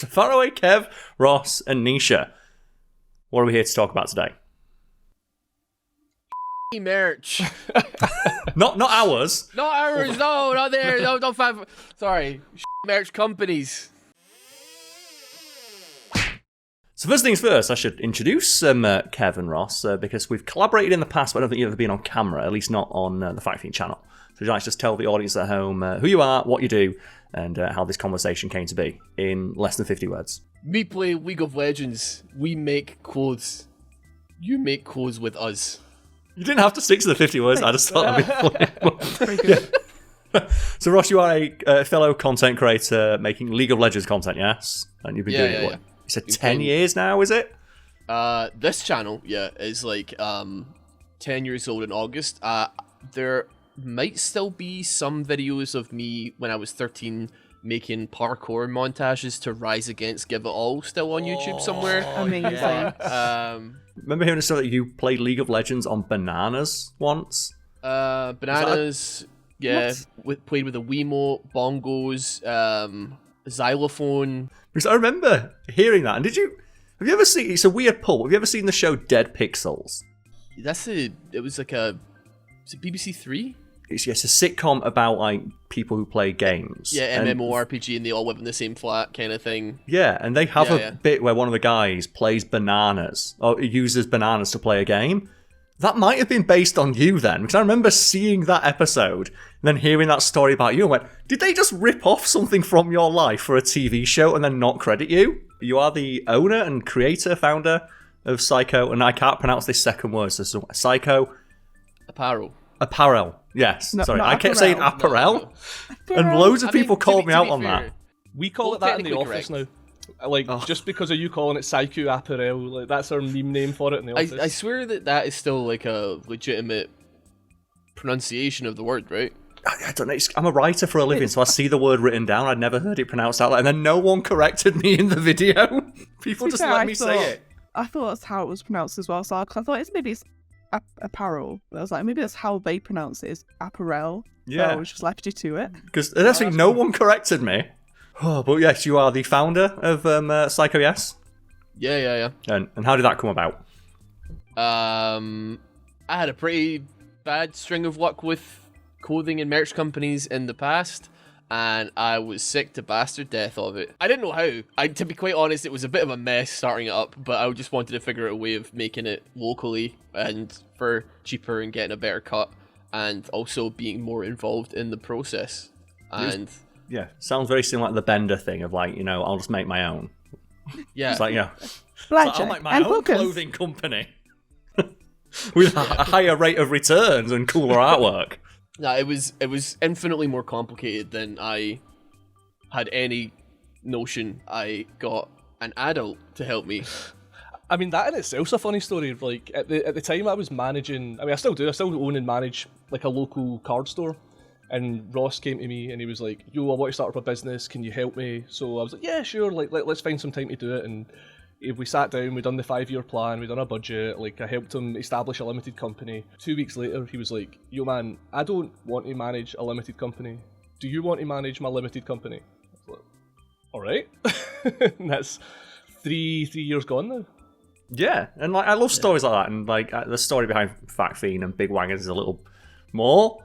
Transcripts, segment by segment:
Faraway Kev, Ross, and Nisha. What are we here to talk about today? Merch. Not ours. Not ours. No, not there. No, don't find. Sorry. Merch companies. So first things first, I should introduce Kev and Ross because we've collaborated in the past, but I don't think you've ever been on camera, at least not on the Fiend channel. So would you like to just tell the audience at home who you are, what you do, and how this conversation came to be in less than 50 words? We play League of Legends. We make clothes. You make clothes with us. You didn't have to stick to the 50 words. I just thought that'd be funny. So Ross, you are a fellow content creator making League of Legends content, yes? And you've been doing it, what? You said 10 years now, is it? This channel, is like 10 years old in August. There might still be some videos of me when I was 13 making parkour montages to Rise Against Give It All still on YouTube somewhere. Amazing. Remember hearing a story that you played League of Legends on bananas once? Bananas, played with a Wiimote, bongos, xylophone. Because I remember hearing that. And have you ever seen, it's a weird pull, have you ever seen the show Dead Pixels? It was like is it BBC Three? It's a sitcom about like people who play games. Yeah, MMORPG, and they all live in the same flat kind of thing. Yeah, and they have a bit where one of the guys plays bananas, or uses bananas to play a game. That might have been based on you then, because I remember seeing that episode and then hearing that story about you and went, did they just rip off something from your life for a TV show and then not credit you? You are the owner and creator, founder of Saikou, and I can't pronounce this second word, so Saikou Apparel. Yes, No, sorry. not I kept apparel. saying apparel, and loads of people called me out on that. We call it that in the office now. Just because of you calling it Saikou Apparel, like that's our meme name for it in the office. I swear that is still like a legitimate pronunciation of the word, right? I don't know. I'm a writer for a living, so I see the word written down. I'd never heard it pronounced out loud, and then no one corrected me in the video. People just let me say it. I thought that's how it was pronounced as well, so I thought maybe it's apparel. I was like, maybe that's how they pronounce it, is apparel. Yeah. So I just left you to it. Because actually no one corrected me. Oh, but yes, you are the founder of Saikou, yes? Yeah. And how did that come about? I had a pretty bad string of luck with clothing and merch companies in the past, and I was sick to bastard death of it. I didn't know how. To be quite honest, it was a bit of a mess starting it up, but I just wanted to figure out a way of making it locally and for cheaper and getting a better cut, and also being more involved in the process. And yeah, sounds very similar like the Bender thing of like, I'll just make my own. Yeah. It's like, Blackjack I'll make my and own hookers. clothing company with a higher rate of returns and cooler artwork. No, it was infinitely more complicated than I had any notion. I got an adult to help me. I mean, that in itself's a funny story. Like at the time I was managing, I still do. I still own and manage like a local card store. And Ross came to me and he was like, "Yo, I want to start up a business. Can you help me?" So I was like, "Yeah, sure. Like, let's find some time to do it." And we sat down, we done the 5-year plan, we done a budget. Like, I helped him establish a limited company. 2 weeks later, he was like, "Yo, man, I don't want to manage a limited company. Do you want to manage my limited company?" I was like, "All right." And that's three years gone now. Yeah, and like I love stories like that, and like the story behind Fiend and Big Wangers is a little more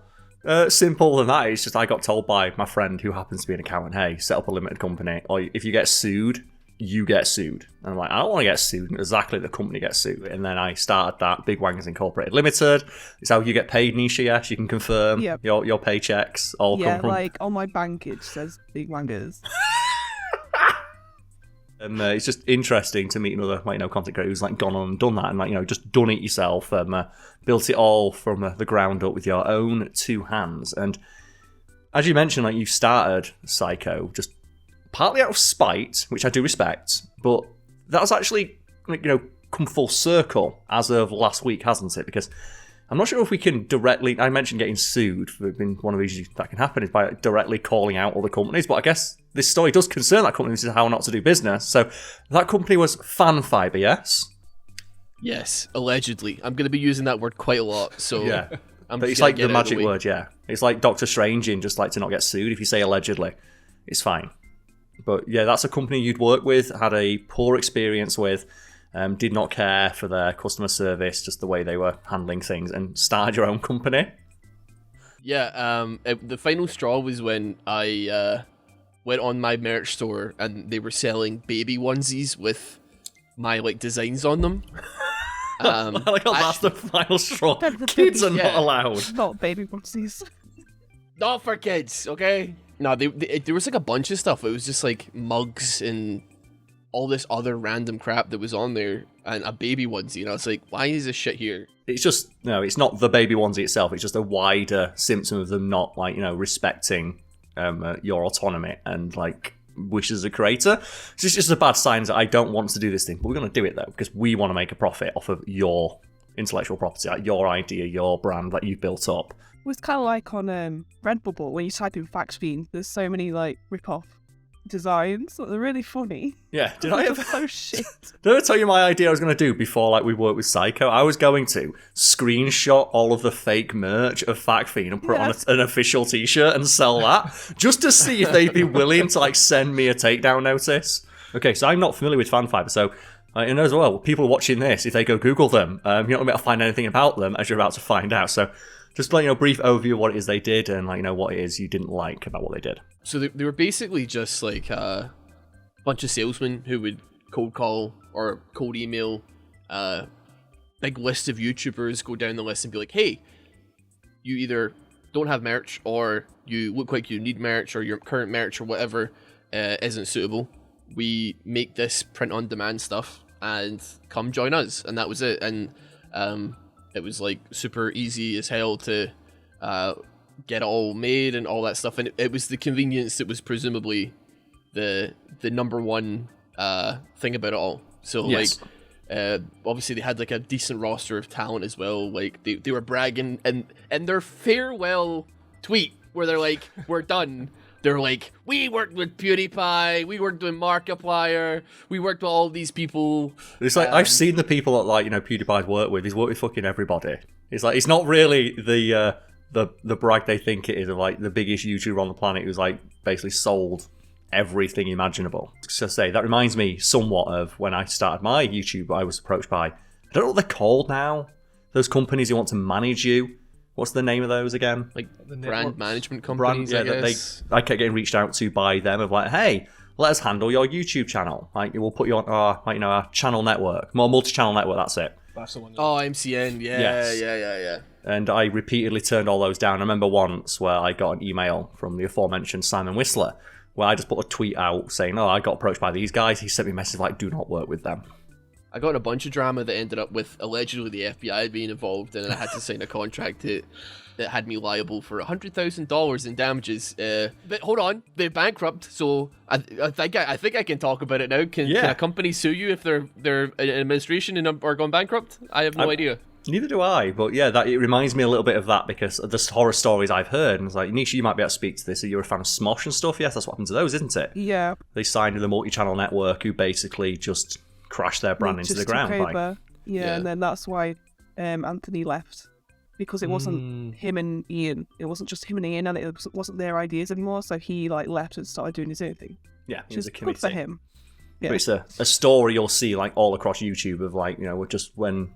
simple than that. It's just I got told by my friend who happens to be an accountant, "Hey, set up a limited company, or if you get sued, you get sued." And I'm like, I don't want to get sued. Exactly, the company gets sued. And then I started that Big Wangers Incorporated Limited. It's how you get paid, Nisha. Yes, you can confirm. Yep. Your paychecks all come from. Like on my bank it says Big Wangers. And it's just interesting to meet another content creator who's like gone on and done that, and just done it yourself, built it all from the ground up with your own two hands. And as you mentioned, like you started Saikou just partly out of spite, which I do respect, but that's actually come full circle as of last week, hasn't it? Because I'm not sure if we can directly. I mentioned getting sued. One of the issues that can happen is by directly calling out other companies. But I guess this story does concern that company. This is how not to do business. So that company was Fanfiber, yes? Yes, allegedly. I'm going to be using that word quite a lot. So yeah, but it's like the magic word. Yeah, it's like Doctor Strange in just like to not get sued. If you say allegedly, it's fine. But yeah, that's a company you'd work with, had a poor experience with, did not care for their customer service, just the way they were handling things, and started your own company. Yeah, the final straw was when I went on my merch store and they were selling baby onesies with my like designs on them. That's the final straw. The Kids are baby- not allowed. Not baby onesies. Not for kids, okay? No, there was like a bunch of stuff. It was just like mugs and all this other random crap that was on there, and a baby onesie. And I was like, why is this shit here? It's just, no, it's not the baby onesie itself. It's just a wider symptom of them not, like, respecting your autonomy and, like, wishes as a creator. It's just a bad sign that I don't want to do this thing, but we're going to do it, though, because we want to make a profit off of your intellectual property, like your idea, your brand that you've built up. It was kind of like on Redbubble, when you type in Fiend, there's so many, like, rip-off designs. They're really funny. Yeah, did I ever... so shit. Did I tell you my idea I was going to do before, like, we worked with Saikou? I was going to screenshot all of the fake merch of Fiend and put on an official t-shirt and sell that, just to see if they'd be willing to, like, send me a takedown notice. Okay, so I'm not familiar with Fanfiber, so I know as well, people watching this, if they go Google them, you're not going to be able to find anything about them as you're about to find out. So just, like, brief overview of what it is they did and, like, what it is you didn't like about what they did. So they were basically just like a bunch of salesmen who would cold call or cold email big list of YouTubers, go down the list and be like, hey, you either don't have merch or you look like you need merch or your current merch or whatever isn't suitable. We make this print on demand stuff and come join us. And that was it. And it was like super easy as hell to get it all made and all that stuff, and it was the convenience that was presumably the number one thing about it all. So Yes. like obviously they had like a decent roster of talent as well. Like they were bragging and their farewell tweet where they're like, we're done. They're like, we worked with PewDiePie, we worked with Markiplier, we worked with all these people. It's like, I've seen the people that, like, PewDiePie's worked with. He's worked with fucking everybody. It's like, it's not really the brag they think it is of, like, the biggest YouTuber on the planet who's, like, basically sold everything imaginable. So say, that reminds me somewhat of when I started my YouTube. I was approached by, I don't know what they're called now, those companies who want to manage you. What's the name of those again? Like The brand networks. management companies, I guess. I kept getting reached out to by them of like, hey, let us handle your YouTube channel. Like, we'll put you on our, like, our channel network, more multi-channel network. That's it. That's the one. Oh, MCN, yeah, Yes. yeah. And I repeatedly turned all those down. I remember once where I got an email from the aforementioned Simon Whistler, where I just put a tweet out saying, oh, I got approached by these guys. He sent me a message like, do not work with them. I got in a bunch of drama that ended up with allegedly the FBI being involved, and I had to sign a contract that had me liable for $100,000 in damages. But hold on, they're bankrupt, so I think I can talk about it now. Can a company sue you if their administration are gone bankrupt? I have no idea. Neither do I, but yeah, that it reminds me a little bit of that because of the horror stories I've heard. And it's like, Nisha, you might be able to speak to this. Are you a fan of Smosh and stuff? Yes, that's what happened to those, isn't it? Yeah. They signed with a multi-channel network who basically just crashed their brand into the ground. Like, yeah, and then that's why Anthony left. Because it wasn't him and Ian. It wasn't just him and Ian, and it wasn't their ideas anymore. So he left and started doing his own thing. yeah, it Which was is a good committee. for him. Yeah. But it's a story you'll see like all across YouTube of like, just when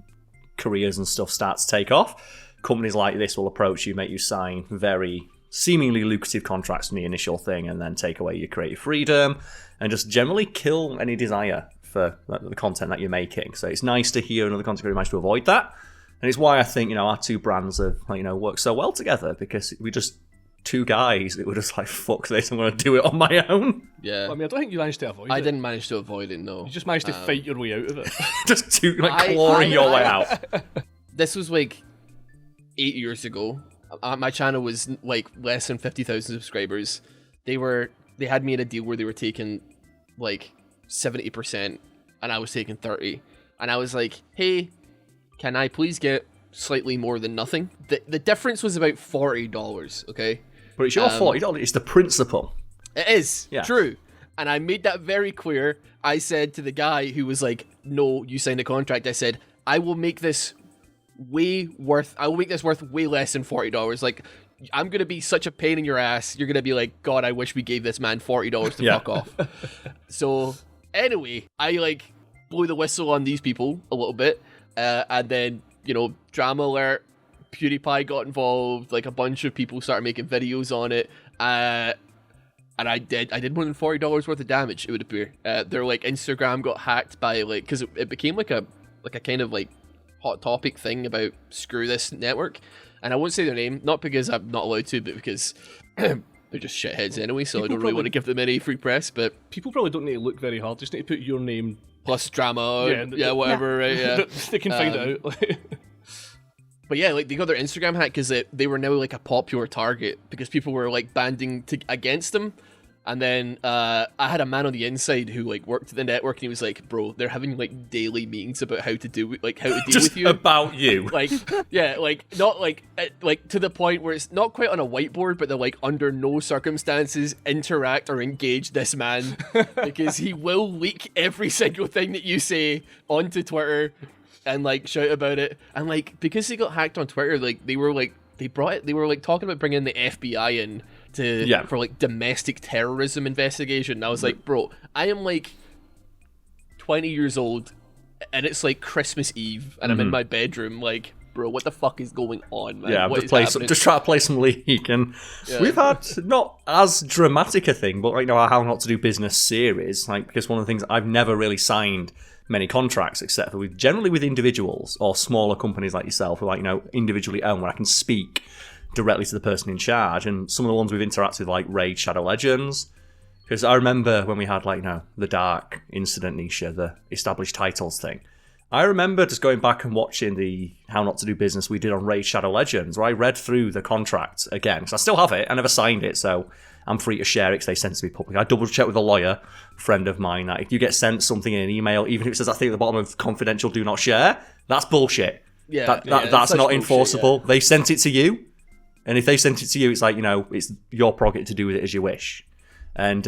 careers and stuff start to take off, companies like this will approach you, make you sign very seemingly lucrative contracts from the initial thing, and then take away your creative freedom and just generally kill any desire for the content that you're making. So it's nice to hear another content creator manage to avoid that. And it's why I think, our two brands have, worked so well together, because we just two guys that were just like, fuck this, I'm going to do it on my own. Yeah. I mean, I don't think you managed to avoid it. I didn't manage to avoid it, no. You just managed to fight your way out of it. Just clawing your way out. This was like 8 years ago. My channel was like less than 50,000 subscribers. They had me in a deal where they were taking like 70% and I was taking 30%. And I was like, hey, can I please get slightly more than nothing? The difference was about $40, okay? But it's your $40, it's the principle. It is, Yeah. true. And I made that very clear. I said to the guy who was like, no, you signed a contract, I said, I will make this worth way less than $40. Like, I'm gonna be such a pain in your ass. You're gonna be like, God, I wish we gave this man $40 to fuck off. So anyway, I like blew the whistle on these people a little bit, and then drama alert. PewDiePie got involved. Like a bunch of people started making videos on it. And I did more than $40 worth of damage, it would appear. Their like Instagram got hacked by like, because it became like a kind of like hot topic thing about screw this network. And I won't say their name, not because I'm not allowed to, but because they're just shitheads anyway, so I don't really want to give them any free press. But people probably don't need to look very hard, just need to put your name plus drama, whatever, right? Yeah, they can find it out. But yeah, like they got their Instagram hacked because they were now like a popular target because people were like banding against them. And then I had a man on the inside who like worked at the network, and he was like, "Bro, they're having like daily meetings about how to deal with you, about you." Like, yeah, like not like to the point where it's not quite on a whiteboard, but they're like, under no circumstances interact or engage this man because he will leak every single thing that you say onto Twitter and like shout about it. And like because he got hacked on Twitter, like they were talking about bringing the FBI in for like domestic terrorism investigation. And I was like, bro, I am like 20 years old and it's like Christmas Eve and I'm in my bedroom, like, bro, what the fuck is going on, man? Yeah, I'm just trying to play some League, and we've had not as dramatic a thing, but right now our How Not to Do Business series, like, because one of the things I've never really signed many contracts except for generally with individuals or smaller companies like yourself who like individually own, where I can speak directly to the person in charge. And some of the ones we've interacted with, like Raid Shadow Legends, because I remember when we had like the Dark Incident, Nisha, the established titles thing, I remember just going back and watching the How Not to Do Business we did on Raid Shadow Legends, where I read through the contract again, because I still have it, I never signed it, so I'm free to share it because they sent it to me publicly. I double check with a lawyer friend of mine that if you get sent something in an email, even if it says that thing at the bottom of confidential, do not share, that's bullshit. Yeah, that's not enforceable. They sent it to you, and if they sent it to you, it's like, it's your prerogative to do with it as you wish. And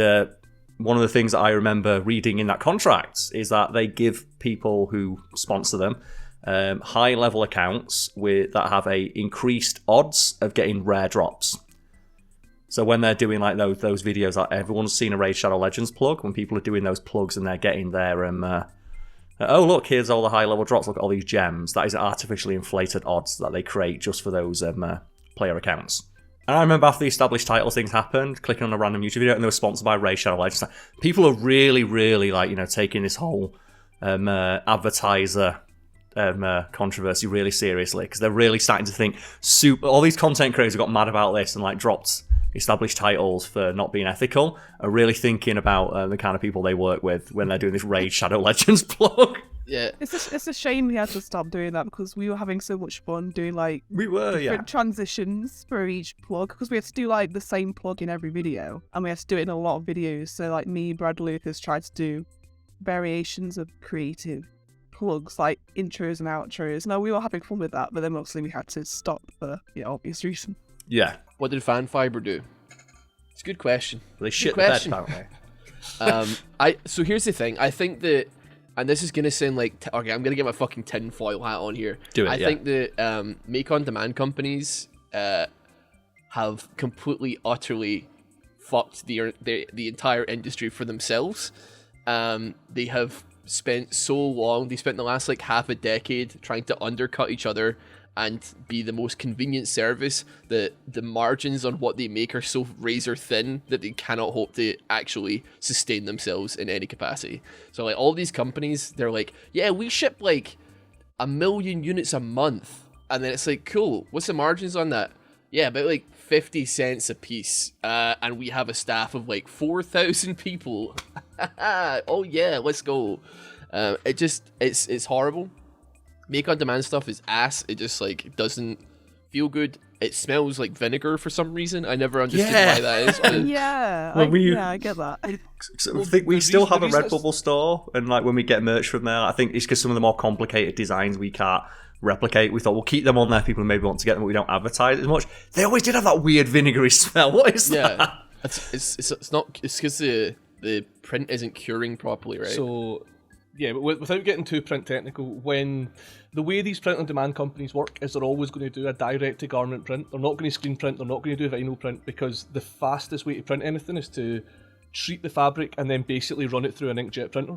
one of the things that I remember reading in that contract is that they give people who sponsor them high-level accounts that have a increased odds of getting rare drops. So when they're doing like those videos, like everyone's seen a Raid Shadow Legends plug, when people are doing those plugs and they're getting their oh look, here's all the high-level drops, look at all these gems, that is artificially inflated odds that they create just for those player accounts. And I remember after the established titles things happened, clicking on a random YouTube video and they were sponsored by Raid Shadow Legends. People are really, really like, taking this whole advertiser controversy really seriously, because they're really starting to think all these content creators who got mad about this and like dropped established titles for not being ethical are really thinking about the kind of people they work with when they're doing this Raid Shadow Legends plug. Yeah, it's a shame we had to stop doing that, because we were having so much fun doing like different transitions for each plug, because we had to do like the same plug in every video, and we had to do it in a lot of videos. So like me, Brad Lucas tried to do variations of creative plugs like intros and outros. Now we were having fun with that, but then mostly we had to stop for obvious reason. Yeah. What did Fanfiber do? It's a good question. Well, they shit the bed, apparently. So here's the thing. I think that, and this is gonna sound like okay, I'm gonna get my fucking tinfoil hat on here. Do it. I think that make-on-demand companies have completely, utterly fucked the entire industry for themselves. They have spent so long. They spent the last like half a decade trying to undercut each other and be the most convenient service, that the margins on what they make are so razor thin that they cannot hope to actually sustain themselves in any capacity. So like all these companies, they're like, yeah, we ship like 1 million units a month. And then it's like, cool, what's the margins on that? Yeah, about like 50 cents a piece. And we have a staff of like 4,000 people. Oh yeah, let's go. It's horrible. Make-on-demand stuff is ass. It just like doesn't feel good. It smells like vinegar for some reason. I never understood why that is. I get that. I think we still have a Redbubble store, and like when we get merch from there, I think it's because some of the more complicated designs we can't replicate. We thought we'll keep them on there. People who maybe want to get them, but we don't advertise as much. They always did have that weird vinegary smell. What is that? It's not. It's because the print isn't curing properly, right? So Yeah, but without getting too print technical, when the way these print-on-demand companies work is they're always going to do a direct-to-garment print. They're not going to screen print, they're not going to do vinyl print, because the fastest way to print anything is to treat the fabric and then basically run it through an inkjet printer.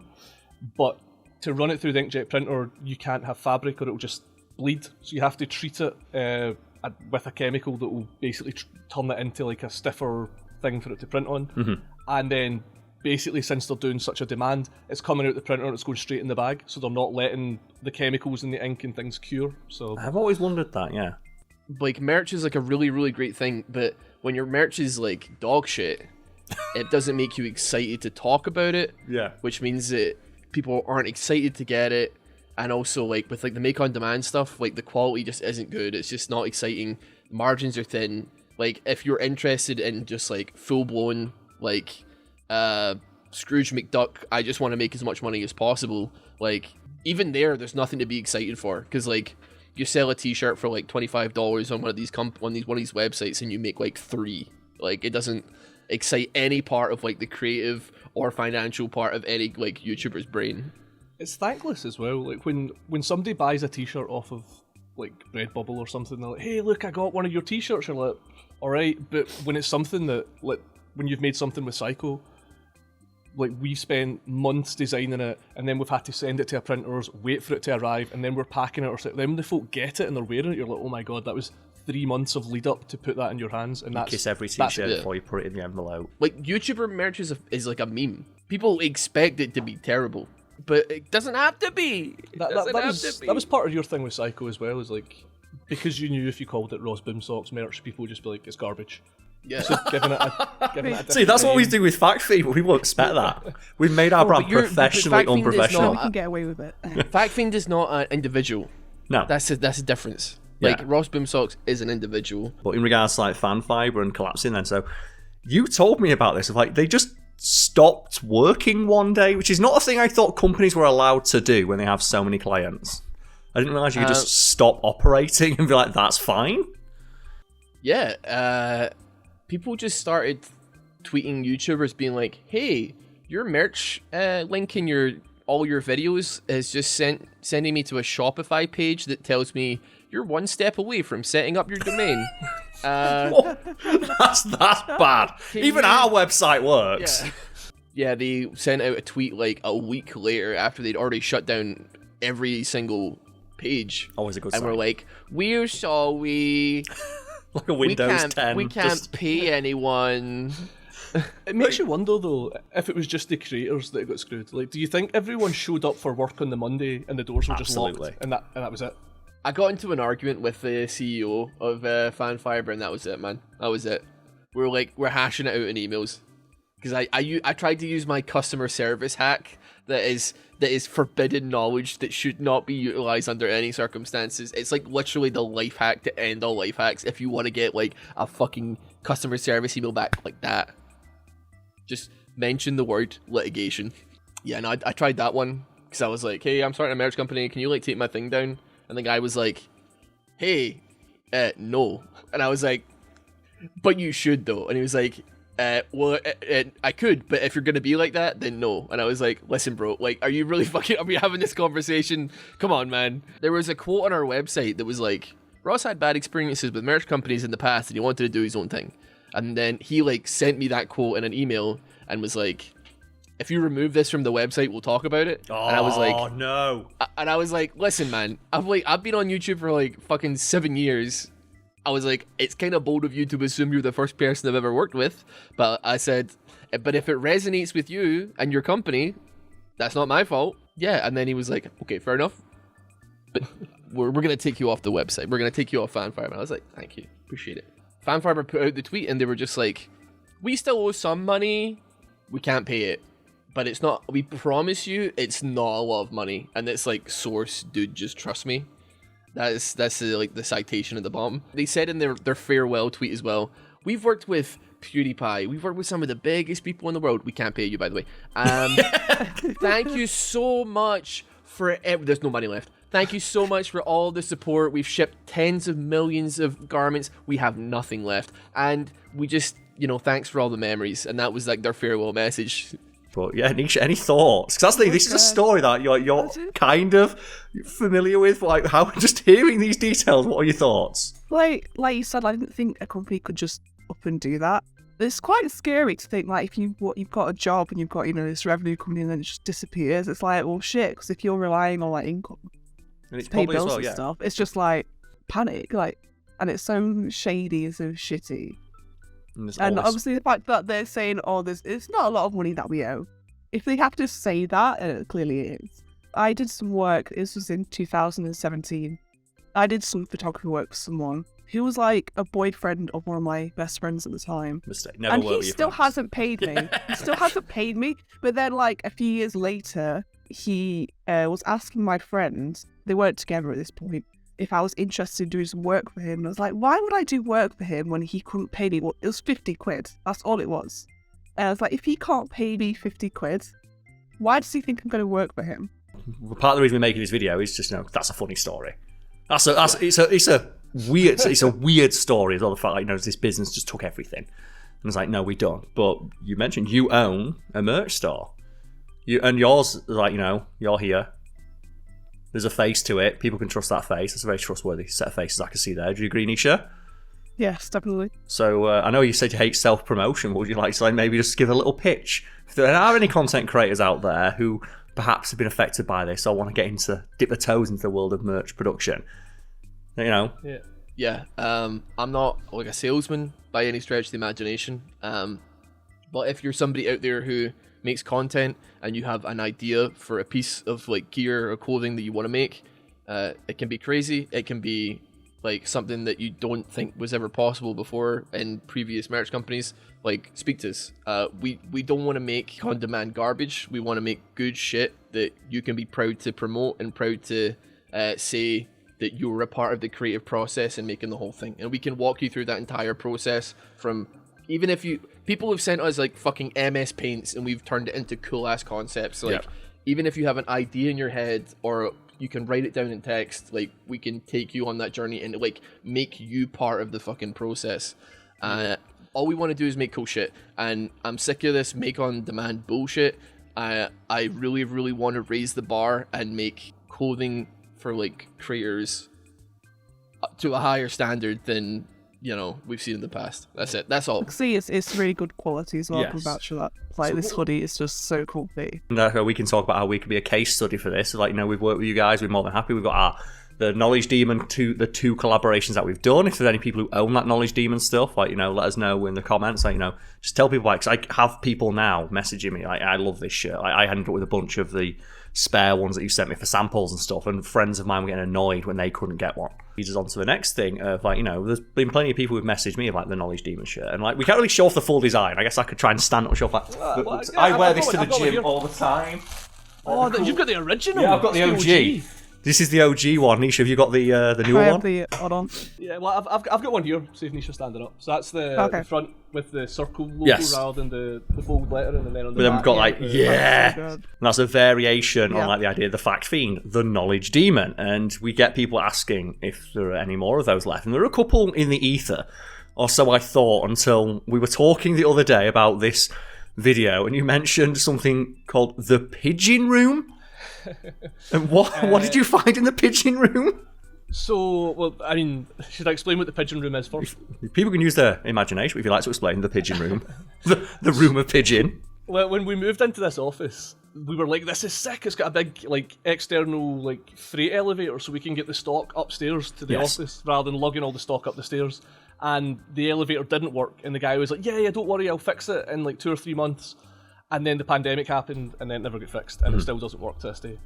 But to run it through the inkjet printer, you can't have fabric or it'll just bleed. So you have to treat it with a chemical that will basically turn it into like a stiffer thing for it to print on. Mm-hmm. And then basically, since they're doing such a demand, it's coming out the printer and it's going straight in the bag, so they're not letting the chemicals in the ink and things cure. So I've always wondered that, yeah. Like, merch is like a really, really great thing, but when your merch is like dog shit, it doesn't make you excited to talk about it. Yeah. Which means that people aren't excited to get it. And also, like, with like the make on demand stuff, like the quality just isn't good. It's just not exciting. Margins are thin. Like, if you're interested in just like full blown like Scrooge McDuck, I just want to make as much money as possible, like, even there's nothing to be excited for, because like you sell a t-shirt for like $25 on one of these websites and you make like 3. Like, it doesn't excite any part of like the creative or financial part of any like YouTuber's brain. It's thankless as well. Like when somebody buys a t-shirt off of like Redbubble or something, they're like, hey, look, I got one of your t-shirts. You're like, alright, but when it's something that, like, when you've made something with Saikou, like, we've spent months designing it, and then we've had to send it to our printers, wait for it to arrive, and then we're packing it, or then when the folk get it and they're wearing it, you're like, oh my god, that was 3 months of lead up to put that in your hands, and you kiss every t-shirt before you put it in the envelope. Like, YouTuber merch is like a meme. People expect it to be terrible, but it doesn't have to be. That was part of your thing with Saikou as well, is like, because you knew if you called it RossBoomSocks merch, people would just be like, it's garbage. Yeah. So giving it a See, that's what we do with Fanfiber. We won't expect that. We've made our brand professionally unprofessional. We can get away with it. Fiend is not an individual. No. That's a difference. Yeah. Like, RossBoomSocks is an individual. But in regards to like Fanfiber and collapsing then, so you told me about this, of like they just stopped working one day, which is not a thing I thought companies were allowed to do when they have so many clients. I didn't realise you could just stop operating and be like, that's fine. Yeah, people just started tweeting YouTubers being like, hey, your merch link in all your videos is just sending me to a Shopify page that tells me you're 1 step away from setting up your domain. That's bad. Even our website works. Yeah, they sent out a tweet like a week later after they'd already shut down every single page. Always a good sign. And we're like, we're sorry. Like a Windows 10. We can't pay anyone. It makes you wonder, though, if it was just the creators that got screwed. Like, do you think everyone showed up for work on the Monday and the doors were just locked, and that was it? I got into an argument with the CEO of Fanfiber, and that was it, man. That was it. We're hashing it out in emails, because I tried to use my customer service hack that is forbidden knowledge that should not be utilized under any circumstances. It's like literally the life hack to end all life hacks if you want to get like a fucking customer service email back like that. Just mention the word litigation. Yeah, no, I tried that one because I was like, hey, I'm starting a merch company. Can you like take my thing down? And the guy was like, hey, no. And I was like, but you should though. And he was like, well, I could, but if you're gonna be like that, then no. And I was like, listen, bro, like, are we having this conversation? Come on, man. There was a quote on our website that was like, Ross had bad experiences with merch companies in the past and he wanted to do his own thing. And then he like sent me that quote in an email and was like, if you remove this from the website, we'll talk about it. Oh, and I was like, no. And I was like, listen, man, I've been on YouTube for like fucking 7 years. I was like, it's kind of bold of you to assume you're the first person I've ever worked with. But I said, but if it resonates with you and your company, that's not my fault. Yeah. And then he was like, okay, fair enough. But we're going to take you off the website. We're going to take you off Fanfiber. And I was like, thank you. Appreciate it. Fanfiber put out the tweet and they were just like, we still owe some money. We can't pay it. But it's not, we promise you, it's not a lot of money. And it's like, source, dude, just trust me. That's like the citation at the bottom. They said in their farewell tweet as well, we've worked with PewDiePie. We've worked with some of the biggest people in the world. We can't pay you, by the way. Thank you so much for, there's no money left. Thank you so much for all the support. We've shipped tens of millions of garments. We have nothing left. And we just, thanks for all the memories. And that was like their farewell message. But yeah, Nisha, any thoughts? Because this is a story that you're kind of familiar with. Like, how just hearing these details, what are your thoughts? Like you said, I didn't think a company could just up and do that. It's quite scary to think, like, if you've got a job and you've got, this revenue coming in and it just disappears, it's like, well, shit, because if you're relying on, like, income and it's to pay bills and stuff, it's just, like, panic, like, and it's so shady and so shitty. And obviously the fact that they're saying, it's not a lot of money that we owe. If they have to say that, and it clearly is. I did some work, this was in 2017. I did some photography work for someone who was like a boyfriend of one of my best friends at the time. Mistake. Never and work he still hasn't paid me. He still hasn't paid me. But then, like, a few years later, he was asking my friend, they weren't together at this point, if I was interested in doing some work for him. And I was like, why would I do work for him when he couldn't pay me? Well, it was 50 quid. That's all it was. And I was like, if he can't pay me 50 quid, why does he think I'm going to work for him? Well, part of the reason we're making this video is just, that's a funny story. It's a weird story as well. The fact, like, this business just took everything, and it's like, no, we don't. But you mentioned you own a merch store, and yours, like, you're here. There's a face to it. People can trust that face. It's a very trustworthy set of faces I can see there. Do you agree, Nisha? Yes, definitely. So I know you said you hate self-promotion. But would you like to maybe just give a little pitch? If there are any content creators out there who perhaps have been affected by this or want to dip their toes into the world of merch production, Yeah. I'm not like a salesman by any stretch of the imagination. But if you're somebody out there who makes content and you have an idea for a piece of like gear or clothing that you want to make, it can be crazy. It can be like something that you don't think was ever possible before in previous merch companies. Like, speak to us. We don't want to make on-demand garbage. We want to make good shit that you can be proud to promote and proud to say that you were a part of the creative process and making the whole thing. And we can walk you through that entire process from, even if people have sent us like fucking MS Paints and we've turned it into cool ass concepts. Like, even if you have an idea in your head or you can write it down in text, like, we can take you on that journey and like make you part of the fucking process. All we want to do is make cool shit, and I'm sick of this make on demand bullshit. I really, really want to raise the bar and make clothing for like creators to a higher standard than we've seen in the past. That's it. That's all. See, it's really good quality as well. Yes. I can vouch for that. Like, this hoodie is just so cool. And we can talk about how we can be a case study for this. Like, we've worked with you guys. We're more than happy. We've got the Knowledge Demon, the two collaborations that we've done. If there's any people who own that Knowledge Demon stuff, like, let us know in the comments. Like, just tell people, because I have people now messaging me, like, I love this shirt. I ended up with a bunch of the spare ones that you sent me for samples and stuff, and friends of mine were getting annoyed when they couldn't get one. Leads us on to the next thing of, like, there's been plenty of people who've messaged me of, like, the Knowledge Demon shirt, and, like, we can't really show off the full design. I guess I could try and stand up and show off, like, I wear this to the gym all the time. Oh, you've got the original. Yeah, I've got the OG. This is the OG one. Nisha, have you got the newer one? Hold on. Yeah, well, I've got one here. See if Nisha's standing up. So that's the front with the circle logo rather than the bold lettering, and then on the back. But then we've got and that's a variation on, like, the idea of the fact fiend, the Knowledge Demon, and we get people asking if there are any more of those left, and there are a couple in the ether, or so I thought, until we were talking the other day about this video, and you mentioned something called the Pigeon Room. And what did you find in the Pigeon Room? So, well, I mean, should I explain what the Pigeon Room is first? People can use their imagination if you like to explain the Pigeon Room. the room of pigeon. Well, when we moved into this office, we were like, this is sick. It's got a big, like, external, like, freight elevator so we can get the stock upstairs to the office rather than lugging all the stock up the stairs. And the elevator didn't work, and the guy was like, yeah, don't worry, I'll fix it in like 2 or 3 months. And then the pandemic happened, and then it never got fixed, and it still doesn't work to this day.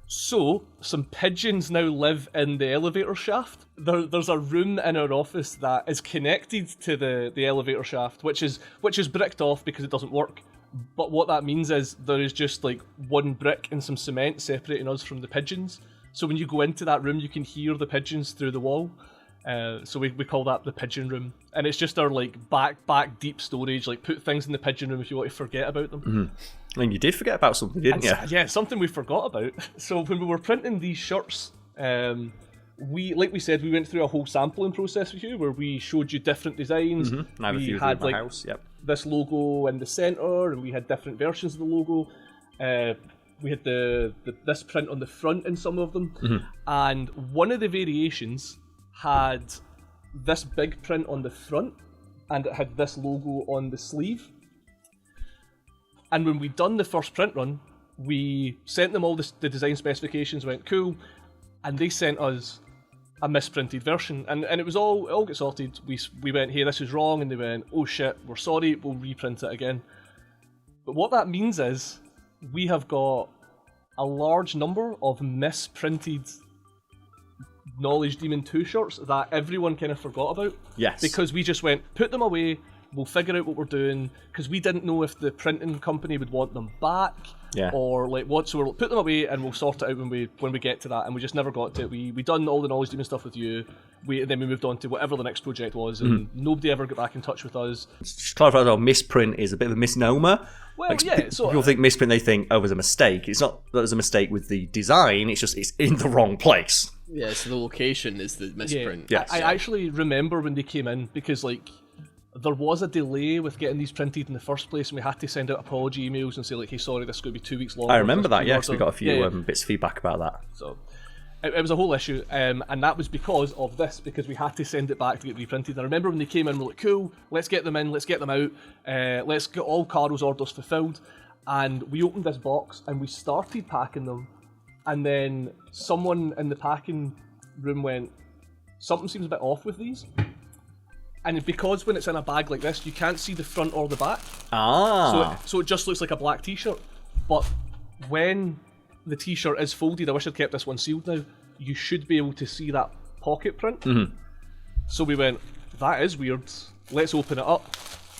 So, some pigeons now live in the elevator shaft. There's a room in our office that is connected to the elevator shaft, which is bricked off because it doesn't work. But what that means is there is just like one brick and some cement separating us from the pigeons. So when you go into that room, you can hear the pigeons through the wall. So we call that the Pigeon Room, and it's just our like back deep storage. Like, put things in the Pigeon Room if you want to forget about them. Mm-hmm. And you did forget about something, didn't you? Yeah, something we forgot about. So when we were printing these shirts, like we said, we went through a whole sampling process with you where we showed you different designs. I have a few in my house. Yep. This logo in the center, and we had different versions of the logo. We had this print on the front in some of them, and one of the variations had this big print on the front, and it had this logo on the sleeve. And when we'd done the first print run, we sent them all the design specifications, went cool, and they sent us a misprinted version, and it was all got sorted. We went, hey, this is wrong, and they went, oh shit, we're sorry, we'll reprint it again. But what that means is we have got a large number of misprinted Knowledge Demon 2 shirts that everyone kind of forgot about. Yes. Because we just went, put them away, we'll figure out what we're doing, because we didn't know if the printing company would want them back, or like what, so we'll put them away and we'll sort it out when we get to that, and we just never got to it. We done all the Knowledge Demon stuff with you, and then we moved on to whatever the next project was, and nobody ever got back in touch with us. Just clarify as well, misprint is a bit of a misnomer. Well, yeah, so people think misprint, they think, oh, there's a mistake. It's not that there's a mistake with the design, it's just it's in the wrong place. Yeah, so the location is the misprint. Yeah. I actually remember when they came in, because like there was a delay with getting these printed in the first place, and we had to send out apology emails and say like, hey, sorry, this is going to be 2 weeks long. I remember that, yes, we got a few bits of feedback about that. So it was a whole issue, and that was because of this, because we had to send it back to get reprinted. I remember when they came in, we were like, cool, let's get them in, let's get them out, let's get all Carl's orders fulfilled. And we opened this box and we started packing them, and then someone in the packing room went, something seems a bit off with these. And because when it's in a bag like this, you can't see the front or the back. So it just looks like a black t-shirt. But when the t-shirt is folded, I wish I'd kept this one sealed now, you should be able to see that pocket print. So we went, that is weird, let's open it up.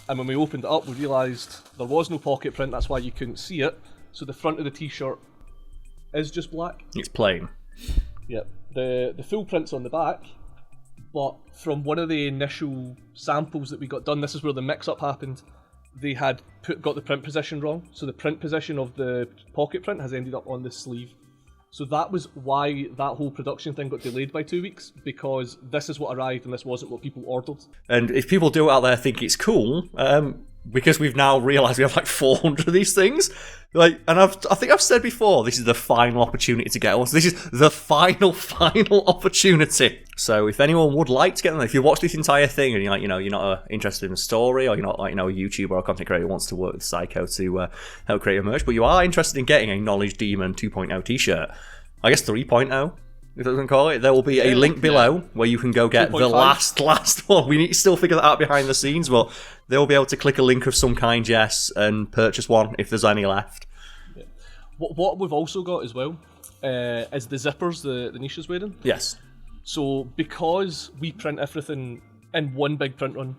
And when we opened it up, we realised there was no pocket print, that's why you couldn't see it. So the front of the t-shirt is just black. It's plain. Yep. The full print's on the back, but from one of the initial samples that we got done, this is where the mix-up happened, they had got the print position wrong, so the print position of the pocket print has ended up on the sleeve. So that was why that whole production thing got delayed by 2 weeks, because this is what arrived and this wasn't what people ordered. And if people do out there think it's cool, because we've now realised we have like 400 of these things, like, and I think I've said before, this is the final opportunity to get one. So this is the final opportunity. So if anyone would like to get them, if you watch this entire thing and you're like, you're not interested in the story, or you're not like, a YouTuber or a content creator who wants to work with Saikou to help create a merch, but you are interested in getting a Knowledge Demon 2.0 t-shirt, I guess 3.0, if I can call it, there will be a link below where you can go get the last one. We need to still figure that out behind the scenes, but they'll be able to click a link of some kind, yes, and purchase one if there's any left. Yeah. What we've also got as well is the zippers the Nisha's wearing. Yes. So because we print everything in one big print run,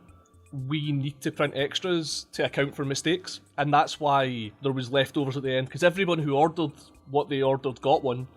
we need to print extras to account for mistakes, and that's why there was leftovers at the end, because everyone who ordered what they ordered got one,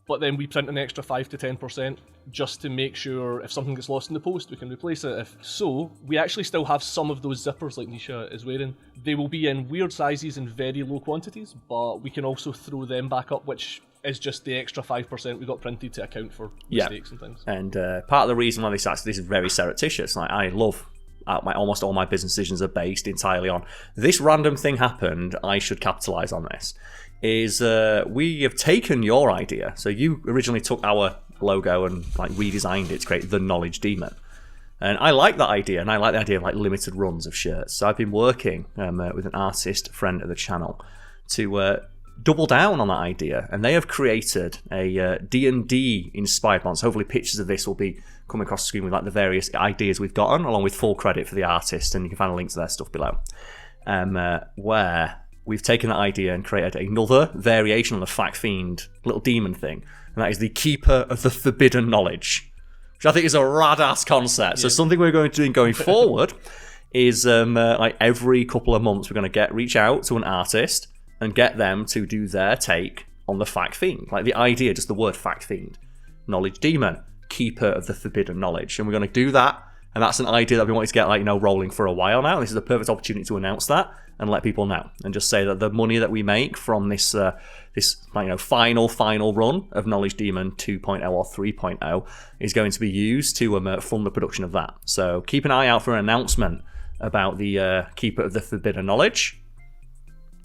but then we print an extra 5 to 10% just to make sure if something gets lost in the post, we can replace it. So we actually still have some of those zippers like Nisha is wearing. They will be in weird sizes and very low quantities, but we can also throw them back up, which is just the extra 5% we got printed to account for mistakes and things. And part of the reason why this is very surreptitious. Like, I love almost all my business decisions are based entirely on this random thing happened, I should capitalise on this. We have taken your idea. So you originally took our logo and like redesigned it to create the Knowledge Demon. And I like that idea, and I like the idea of like limited runs of shirts. So I've been working with an artist friend of the channel to double down on that idea, and they have created a D&D inspired one. So hopefully pictures of this will be coming across the screen with like the various ideas we've gotten, along with full credit for the artist, and you can find a link to their stuff below. Where we've taken that idea and created another variation on the Fiend little demon thing, and that is the Keeper of the Forbidden Knowledge, which I think is a rad-ass concept. So something we're going to do going forward is like every couple of months we're going to reach out to an artist and get them to do their take on the Fiend. Like the idea, just the word Fiend. Knowledge Demon, Keeper of the Forbidden Knowledge. And we're going to do that, and that's an idea that we wanted to get rolling for a while now. This is a perfect opportunity to announce that. and let people know, and just say that the money that we make from this final run of Knowledge Demon 2.0 or 3.0 is going to be used to fund the production of that. So keep an eye out for an announcement about the Keeper of the Forbidden Knowledge,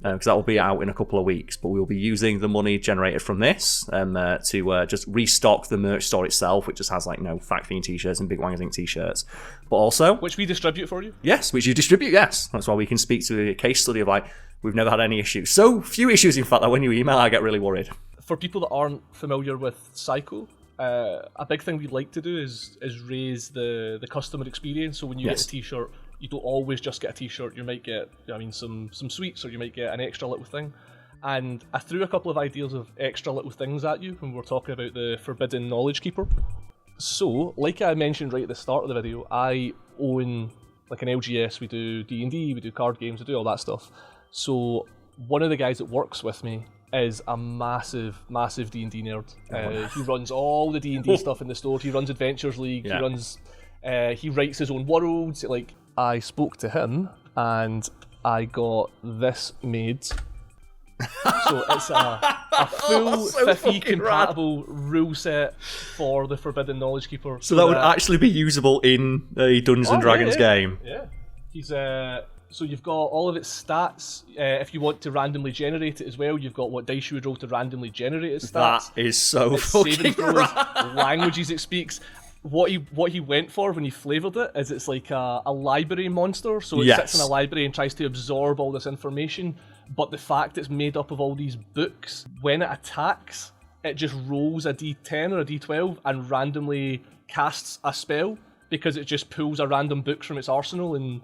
because that will be out in a couple of weeks. But we will be using the money generated from this to just restock the merch store itself, which just has Fact Fiend t-shirts and Big Wangers Inc. t-shirts, but also which we distribute for you. Yes, which you distribute. Yes, that's why we can speak to a case study of we've never had any issues. So few issues, in fact, that when you email, I get really worried. For people that aren't familiar with Saikou, a big thing we like to do is raise the customer experience. So when you get a t-shirt, you don't always just get a t-shirt. You might get, some sweets, or you might get an extra little thing. And I threw a couple of ideas of extra little things at you when we were talking about the Forbidden Knowledge Keeper. So, like I mentioned right at the start of the video, I own an LGS. We do D&D, we do card games, we do all that stuff. So one of the guys that works with me is a massive D&D nerd. He runs all the D&D stuff in the store. He runs Adventures League. Yeah. He writes his own worlds. I spoke to him and I got this made. So it's a full Fiffy compatible rule set for the Forbidden Knowledge Keeper. So that would actually be usable in a Dungeons and Dragons game. Yeah. He's so you've got all of its stats. If you want to randomly generate it as well, you've got what dice you would roll to randomly generate its stats. That is so fucking rad. Languages it speaks. What he went for when he flavoured it is it's like a library monster. So it sits in a library and tries to absorb all this information. But the fact it's made up of all these books, when it attacks, it just rolls a d10 or a d12 and randomly casts a spell, because it just pulls a random book from its arsenal and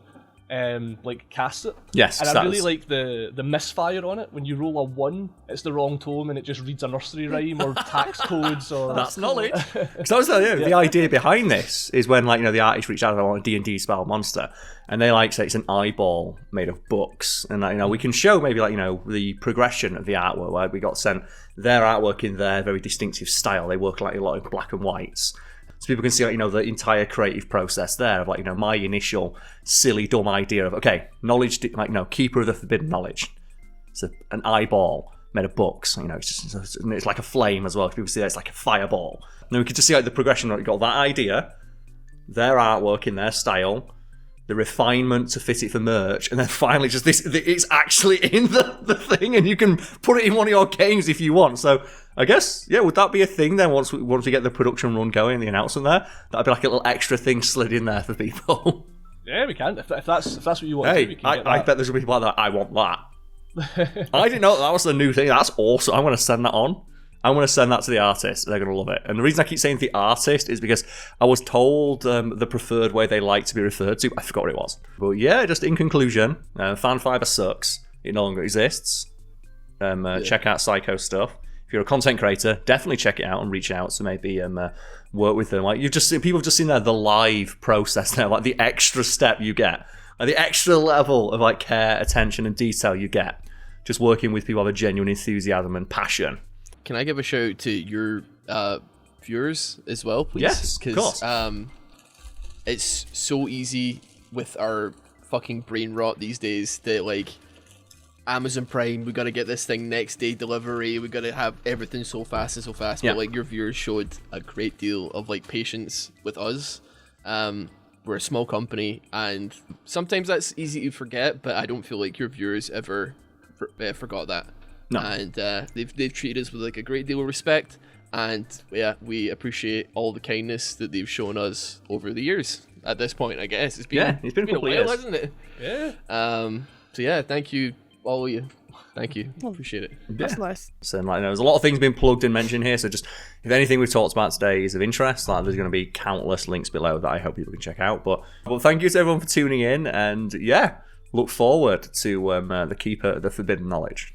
casts it. Yes, and I really like the misfire on it. When you roll a 1, it's the wrong tome and it just reads a nursery rhyme or tax codes or... That's knowledge. Because the idea behind this is when the artist reached out on a D&D spell monster, and they say it's an eyeball made of books, and we can show maybe the progression of the artwork, where we got sent their artwork in their very distinctive style. They work a lot of black and whites. So people can see, the entire creative process there of, my initial silly, dumb idea of, knowledge, Keeper of the Forbidden Knowledge. It's an eyeball made of books, it's like a flame as well. People see that it's like a fireball. And then we could just see, the progression, you got that idea, their artwork in their style, the refinement to fit it for merch, and then finally just this, it's actually in the thing, and you can put it in one of your games if you want. So I guess, would that be a thing then once we get the production run going and the announcement there? That'd be like a little extra thing slid in there for people. Yeah, we can. If that's what you want to do, we can get that. I bet there's going to be people like that. I want that. I didn't know that was the new thing. That's awesome. I'm going to send that on. I'm going to send that to the artist. They're going to love it. And the reason I keep saying the artist is because I was told the preferred way they like to be referred to. I forgot what it was. But yeah, just in conclusion, Fanfiber sucks. It no longer exists. Check out Saikou stuff. If you're a content creator, definitely check it out and reach out to maybe work with them. People have just seen the live process now, the extra step you get, the extra level of care, attention, and detail you get, just working with people who have a genuine enthusiasm and passion. Can I give a shout out to your viewers as well, please? Yes, of course. It's so easy with our fucking brain rot these days that Amazon Prime, we got to get this thing next day delivery, we got to have everything so fast. Yeah. But your viewers showed a great deal of patience with us. We're a small company, and sometimes that's easy to forget, but I don't feel like your viewers ever forgot that. No. And they've treated us with a great deal of respect, and we appreciate all the kindness that they've shown us over the years. At this point, I guess it's been a couple while, years, hasn't it? Yeah. So thank you, all of you. Thank you. Appreciate it. That's nice. So there's a lot of things being plugged and mentioned here. So just if anything we've talked about today is of interest, there's going to be countless links below that I hope people can check out. But thank you to everyone for tuning in, and look forward to the Keeper of the Forbidden Knowledge.